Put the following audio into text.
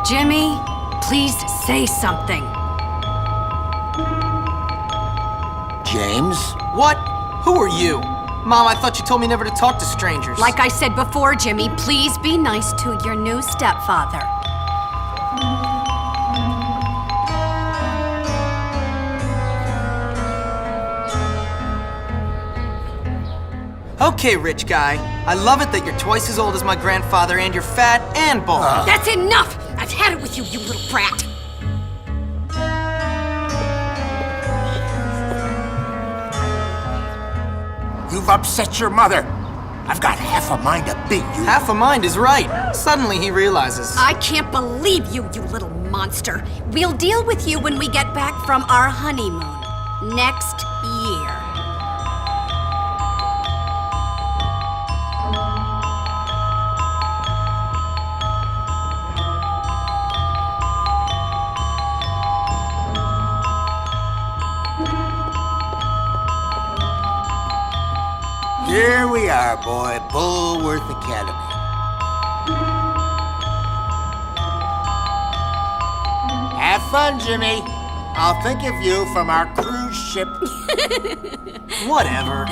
Jimmy, please say something. James? What? Who are you? Mom, I thought you told me never to talk to strangers. Like I said before, Jimmy, please be nice to your new stepfather. Okay, rich guy. I love it that you're twice as old as my grandfather and you're fat and bald. That's enough! I've had it with you, you little brat! You've upset your mother. I've got half a mind to beat you. Half a mind is right. Suddenly he realizes. I can't believe you, you little monster. We'll deal with you when we get back from our honeymoon. Next year. Here we are, boy. Bullworth Academy. Have fun, Jimmy. I'll think of you from our cruise ship. Whatever.